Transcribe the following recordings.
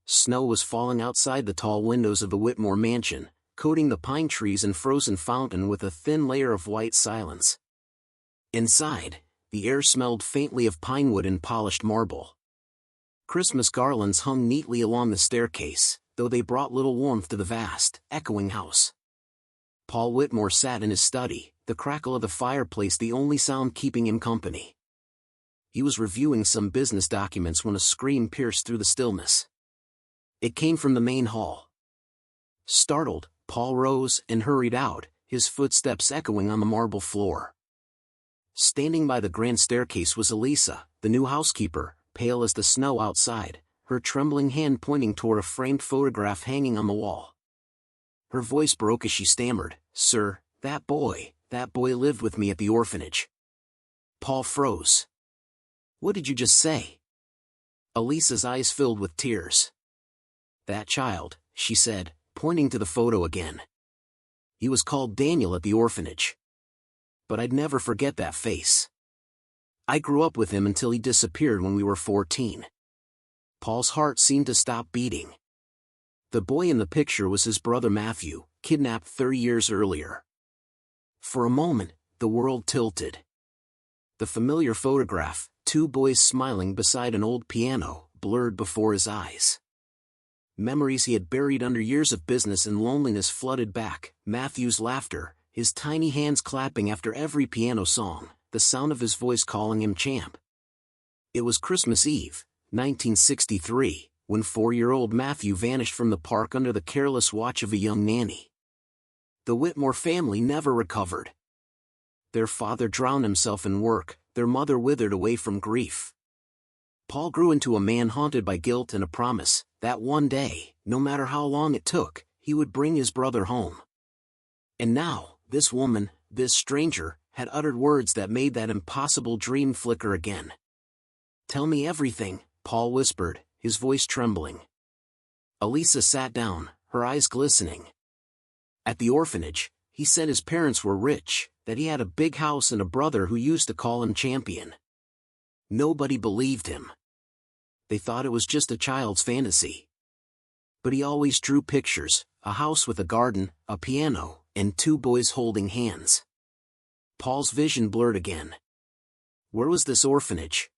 Snow was falling outside the tall windows of the Whitmore mansion, coating the pine trees and frozen fountain with a thin layer of white silence. Inside, the air smelled faintly of pinewood and polished marble. Christmas garlands hung neatly along the staircase, though they brought little warmth to the vast, echoing house. Paul Whitmore sat in his study, the crackle of the fireplace the only sound keeping him company. He was reviewing some business documents when a scream pierced through the stillness. It came from the main hall. Startled, Paul rose and hurried out, his footsteps echoing on the marble floor. Standing by the grand staircase was Elisa, the new housekeeper, pale as the snow outside, her trembling hand pointing toward a framed photograph hanging on the wall. Her voice broke as she stammered, "Sir, that boy lived with me at the orphanage." Paul froze. "What did you just say?" Elisa's eyes filled with tears. "That child," she said, pointing to the photo again. "He was called Daniel at the orphanage. But I'd never forget that face. I grew up with him until he disappeared when we were 14. Paul's heart seemed to stop beating. The boy in the picture was his brother Matthew, kidnapped 30 years earlier. For a moment, the world tilted. The familiar photograph, two boys smiling beside an old piano, blurred before his eyes. Memories he had buried under years of business and loneliness flooded back, Matthew's laughter, his tiny hands clapping after every piano song, the sound of his voice calling him champ. It was Christmas Eve, 1963, when 4-year-old Matthew vanished from the park under the careless watch of a young nanny. The Whitmore family never recovered. Their father drowned himself in work, their mother withered away from grief. Paul grew into a man haunted by guilt and a promise that one day, no matter how long it took, he would bring his brother home. And now, this woman, this stranger, had uttered words that made that impossible dream flicker again. "Tell me everything," Paul whispered, his voice trembling. Elisa sat down, her eyes glistening. At the orphanage, he said his parents were rich, that he had a big house and a brother who used to call him champion. Nobody believed him. They thought it was just a child's fantasy. But he always drew pictures, a house with a garden, a piano, and two boys holding hands. Paul's vision blurred again. Where was this orphanage?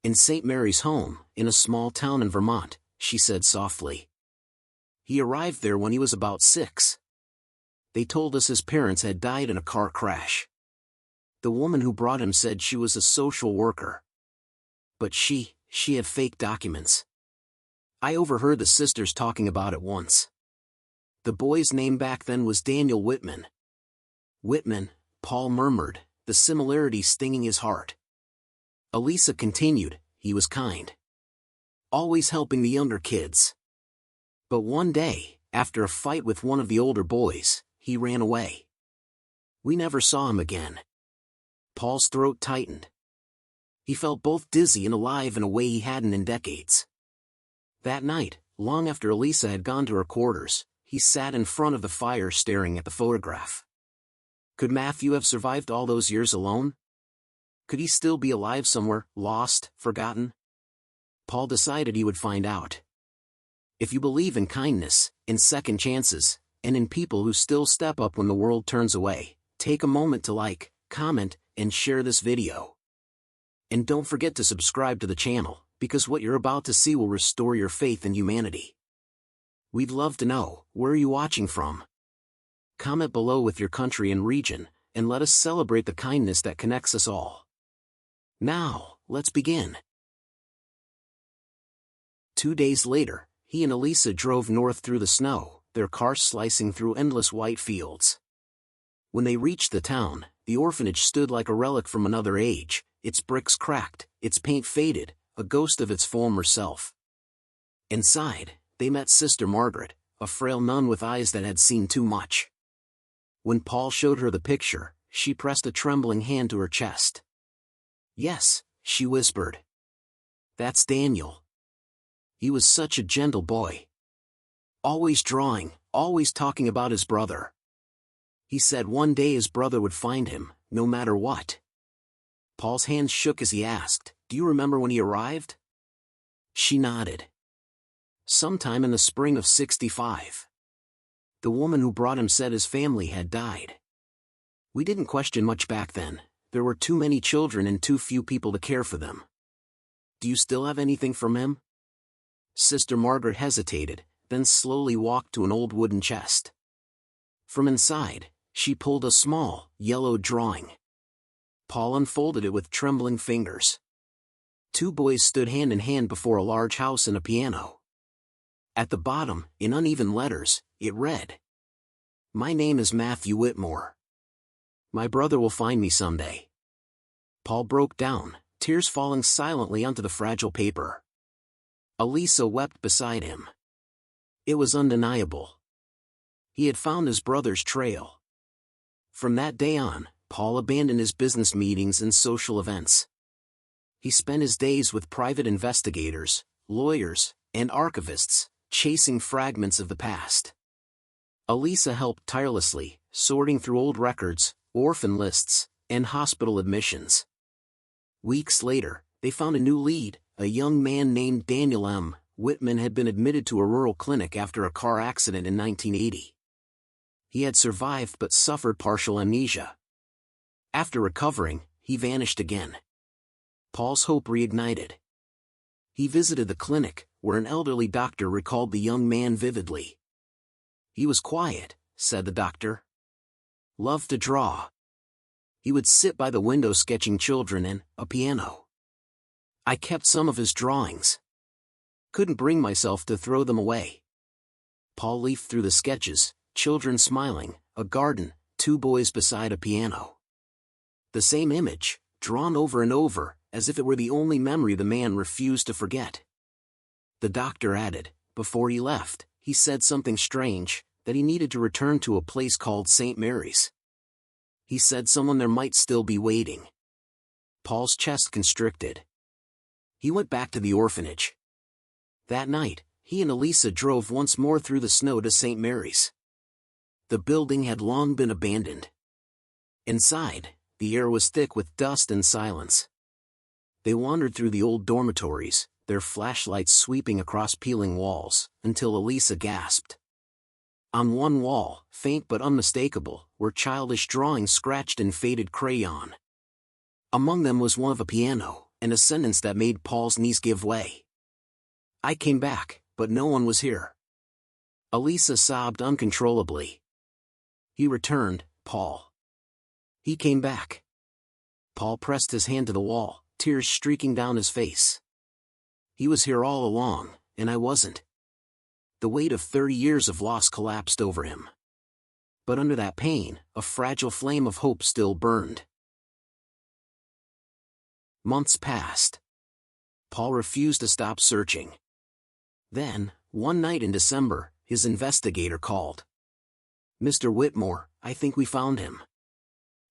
"In St. Mary's home, in a small town in Vermont," she said softly. "He arrived there when he was about 6. They told us his parents had died in a car crash. The woman who brought him said she was a social worker. But she had fake documents. I overheard the sisters talking about it once. The boy's name back then was Daniel Whitman." "Whitman," Paul murmured, the similarity stinging his heart. Elisa continued, "He was kind. Always helping the younger kids. But one day, after a fight with one of the older boys, he ran away. We never saw him again." Paul's throat tightened. He felt both dizzy and alive in a way he hadn't in decades. That night, long after Elisa had gone to her quarters, he sat in front of the fire staring at the photograph. Could Matthew have survived all those years alone? Could he still be alive somewhere, lost, forgotten? Paul decided he would find out. If you believe in kindness, in second chances, and in people who still step up when the world turns away, take a moment to like, comment, and share this video. And don't forget to subscribe to the channel, because what you're about to see will restore your faith in humanity. We'd love to know, where are you watching from? Comment below with your country and region, and let us celebrate the kindness that connects us all. Now, let's begin. 2 days later, he and Elisa drove north through the snow, their car slicing through endless white fields. When they reached the town, the orphanage stood like a relic from another age, its bricks cracked, its paint faded, a ghost of its former self. Inside, they met Sister Margaret, a frail nun with eyes that had seen too much. When Paul showed her the picture, she pressed a trembling hand to her chest. "Yes," she whispered. "That's Daniel. He was such a gentle boy. Always drawing, always talking about his brother. He said one day his brother would find him, no matter what." Paul's hands shook as he asked, "Do you remember when he arrived?" She nodded. sometime in the spring of '65. The woman who brought him said his family had died. We didn't question much back then. There were too many children and too few people to care for them. Do you still have anything from him? Sister Margaret hesitated, then slowly walked to an old wooden chest. From inside, she pulled a small, yellow drawing. Paul unfolded it with trembling fingers. Two boys stood hand in hand before a large house and a piano. At the bottom, in uneven letters, it read, "My name is Matthew Whitmore. My brother will find me someday." Paul broke down, tears falling silently onto the fragile paper. Elisa wept beside him. It was undeniable. He had found his brother's trail. From that day on, Paul abandoned his business meetings and social events. He spent his days with private investigators, lawyers, and archivists, chasing fragments of the past. Elisa helped tirelessly, sorting through old records, orphan lists, and hospital admissions. Weeks later, they found a new lead. A young man named Daniel M. Whitman had been admitted to a rural clinic after a car accident in 1980. He had survived but suffered partial amnesia. After recovering, he vanished again. Paul's hope reignited. He visited the clinic, where an elderly doctor recalled the young man vividly. He was quiet, said the doctor. Loved to draw. He would sit by the window sketching children and a piano. I kept some of his drawings. Couldn't bring myself to throw them away. Paul leafed through the sketches, children smiling, a garden, two boys beside a piano. The same image, drawn over and over, as if it were the only memory the man refused to forget. The doctor added, before he left, he said something strange, that he needed to return to a place called St. Mary's. He said someone there might still be waiting. Paul's chest constricted. He went back to the orphanage. That night, he and Elisa drove once more through the snow to St. Mary's. The building had long been abandoned. Inside, the air was thick with dust and silence. They wandered through the old dormitories, their flashlights sweeping across peeling walls, until Elisa gasped. On one wall, faint but unmistakable, were childish drawings scratched in faded crayon. Among them was one of a piano, and a sentence that made Paul's knees give way. I came back, but no one was here. Elisa sobbed uncontrollably. He returned, Paul. He came back. Paul pressed his hand to the wall, tears streaking down his face. He was here all along, and I wasn't. The weight of 30 years of loss collapsed over him. But under that pain, a fragile flame of hope still burned. Months passed. Paul refused to stop searching. Then, one night in December, his investigator called. Mr. Whitmore, I think we found him.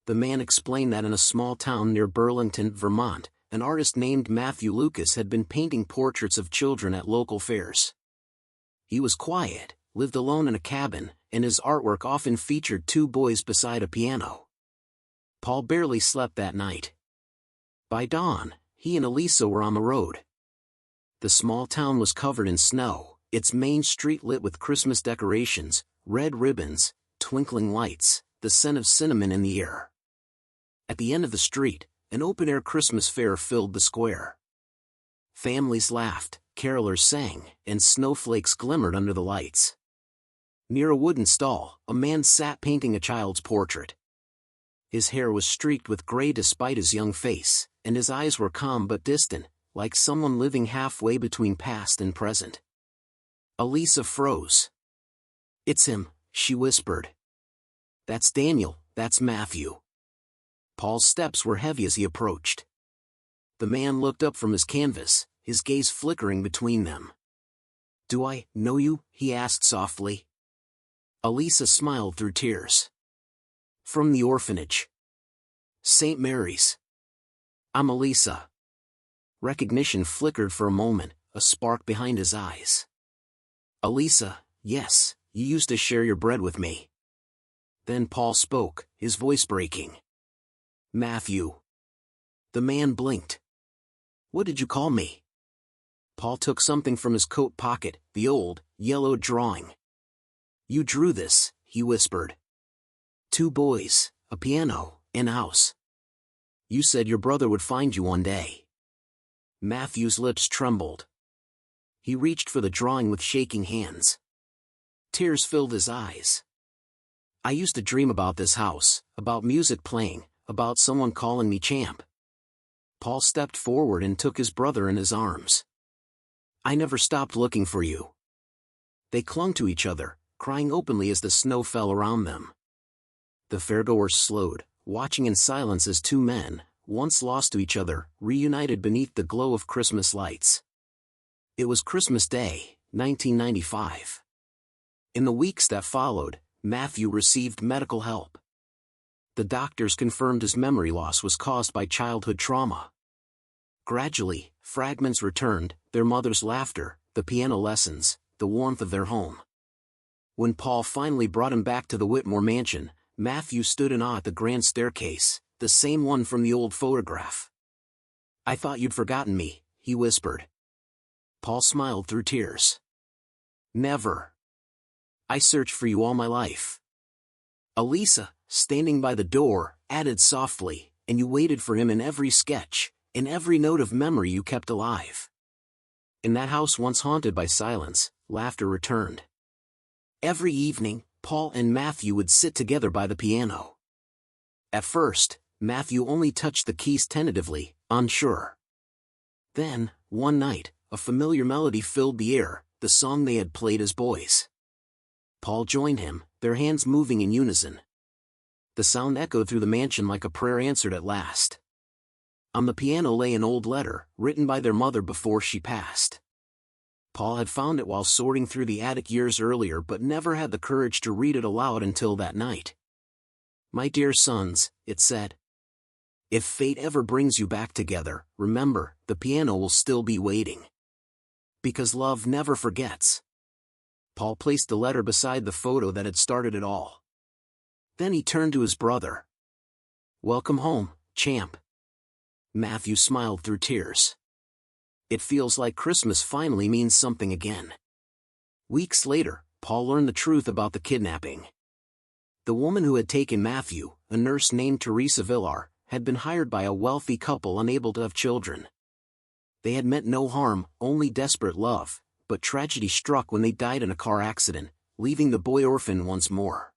The man explained that in a small town near Burlington, Vermont, an artist named Matthew Lucas had been painting portraits of children at local fairs. He was quiet, lived alone in a cabin, and his artwork often featured two boys beside a piano. Paul barely slept that night. By dawn, he and Elisa were on the road. The small town was covered in snow, its main street lit with Christmas decorations, red ribbons, twinkling lights, the scent of cinnamon in the air. At the end of the street, an open-air Christmas fair filled the square. Families laughed, carolers sang, and snowflakes glimmered under the lights. Near a wooden stall, a man sat painting a child's portrait. His hair was streaked with gray despite his young face, and his eyes were calm but distant, like someone living halfway between past and present. Elisa froze. It's him, she whispered. That's Daniel, that's Matthew. Paul's steps were heavy as he approached. The man looked up from his canvas, his gaze flickering between them. Do I know you? He asked softly. Elisa smiled through tears. From the orphanage. St. Mary's. I'm Elisa. Recognition flickered for a moment, a spark behind his eyes. Elisa, yes, you used to share your bread with me. Then Paul spoke, his voice breaking. Matthew. The man blinked. What did you call me? Paul took something from his coat pocket, the old, yellowed drawing. "You drew this," he whispered. "Two boys, a piano, and a house. You said your brother would find you one day." Matthew's lips trembled. He reached for the drawing with shaking hands. Tears filled his eyes. "I used to dream about this house, about music playing, about someone calling me champ." Paul stepped forward and took his brother in his arms. "I never stopped looking for you." They clung to each other, crying openly as the snow fell around them. The fairgoers slowed, watching in silence as two men, once lost to each other, reunited beneath the glow of Christmas lights. It was Christmas Day, 1995. In the weeks that followed, Matthew received medical help. The doctors confirmed his memory loss was caused by childhood trauma. Gradually, fragments returned, their mother's laughter, the piano lessons, the warmth of their home. When Paul finally brought him back to the Whitmore mansion, Matthew stood in awe at the grand staircase, the same one from the old photograph. "I thought you'd forgotten me," he whispered. Paul smiled through tears. "Never. I searched for you all my life." Elisa, standing by the door, added softly, "And you waited for him in every sketch, in every note of memory you kept alive." In that house once haunted by silence, laughter returned. Every evening, Paul and Matthew would sit together by the piano. At first, Matthew only touched the keys tentatively, unsure. Then, one night, a familiar melody filled the air, the song they had played as boys. Paul joined him, their hands moving in unison. The sound echoed through the mansion like a prayer answered at last. On the piano lay an old letter, written by their mother before she passed. Paul had found it while sorting through the attic years earlier but never had the courage to read it aloud until that night. "My dear sons," it said. "If fate ever brings you back together, remember, the piano will still be waiting. Because love never forgets." Paul placed the letter beside the photo that had started it all. Then he turned to his brother. "Welcome home, champ." Matthew smiled through tears. "It feels like Christmas finally means something again." Weeks later, Paul learned the truth about the kidnapping. The woman who had taken Matthew, a nurse named Teresa Villar, had been hired by a wealthy couple unable to have children. They had meant no harm, only desperate love, but tragedy struck when they died in a car accident, leaving the boy orphaned once more.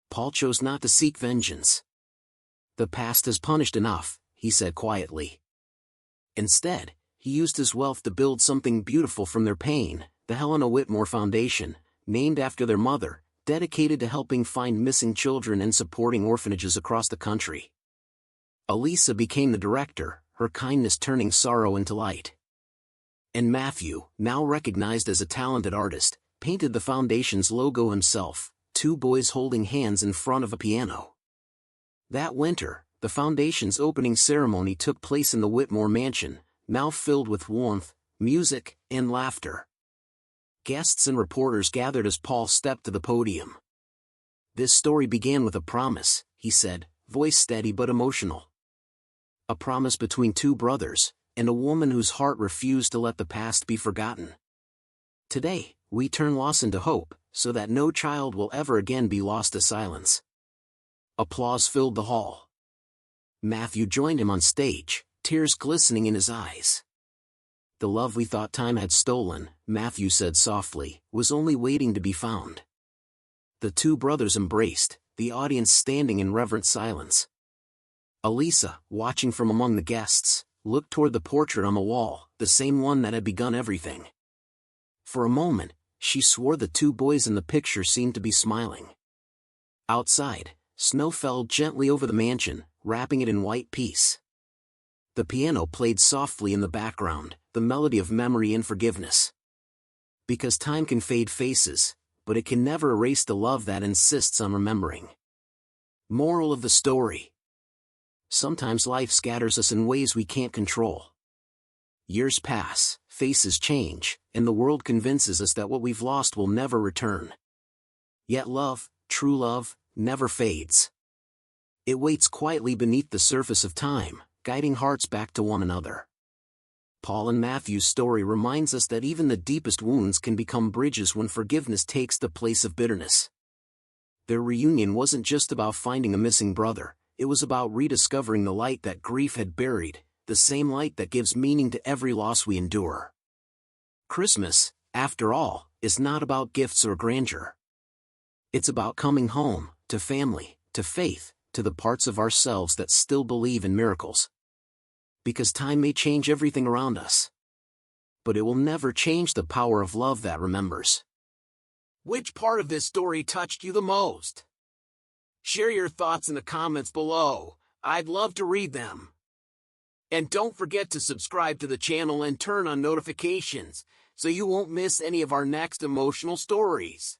Paul chose not to seek vengeance. "The past has punished enough," he said quietly. Instead, he used his wealth to build something beautiful from their pain, the Helena Whitmore Foundation, named after their mother, dedicated to helping find missing children and supporting orphanages across the country. Elisa became the director, her kindness turning sorrow into light. And Matthew, now recognized as a talented artist, painted the foundation's logo himself, two boys holding hands in front of a piano. That winter, the foundation's opening ceremony took place in the Whitmore mansion, now filled with warmth, music, and laughter. Guests and reporters gathered as Paul stepped to the podium. "This story began with a promise," he said, voice steady but emotional. "A promise between two brothers, and a woman whose heart refused to let the past be forgotten. Today, we turn loss into hope, so that no child will ever again be lost to silence." Applause filled the hall. Matthew joined him on stage, tears glistening in his eyes. "The love we thought time had stolen," Matthew said softly, "was only waiting to be found." The two brothers embraced, the audience standing in reverent silence. Elisa, watching from among the guests, looked toward the portrait on the wall, the same one that had begun everything. For a moment, she swore the two boys in the picture seemed to be smiling. Outside, snow fell gently over the mansion, wrapping it in white peace. The piano played softly in the background, the melody of memory and forgiveness. Because time can fade faces, but it can never erase the love that insists on remembering. Moral of the story: sometimes life scatters us in ways we can't control. Years pass, faces change, and the world convinces us that what we've lost will never return. Yet love, true love, never fades. It waits quietly beneath the surface of time, guiding hearts back to one another. Paul and Matthew's story reminds us that even the deepest wounds can become bridges when forgiveness takes the place of bitterness. Their reunion wasn't just about finding a missing brother, it was about rediscovering the light that grief had buried, the same light that gives meaning to every loss we endure. Christmas, after all, is not about gifts or grandeur. It's about coming home, to family, to faith, to the parts of ourselves that still believe in miracles. Because time may change everything around us, but it will never change the power of love that remembers. Which part of this story touched you the most? Share your thoughts in the comments below. I'd love to read them. And don't forget to subscribe to the channel and turn on notifications, so you won't miss any of our next emotional stories.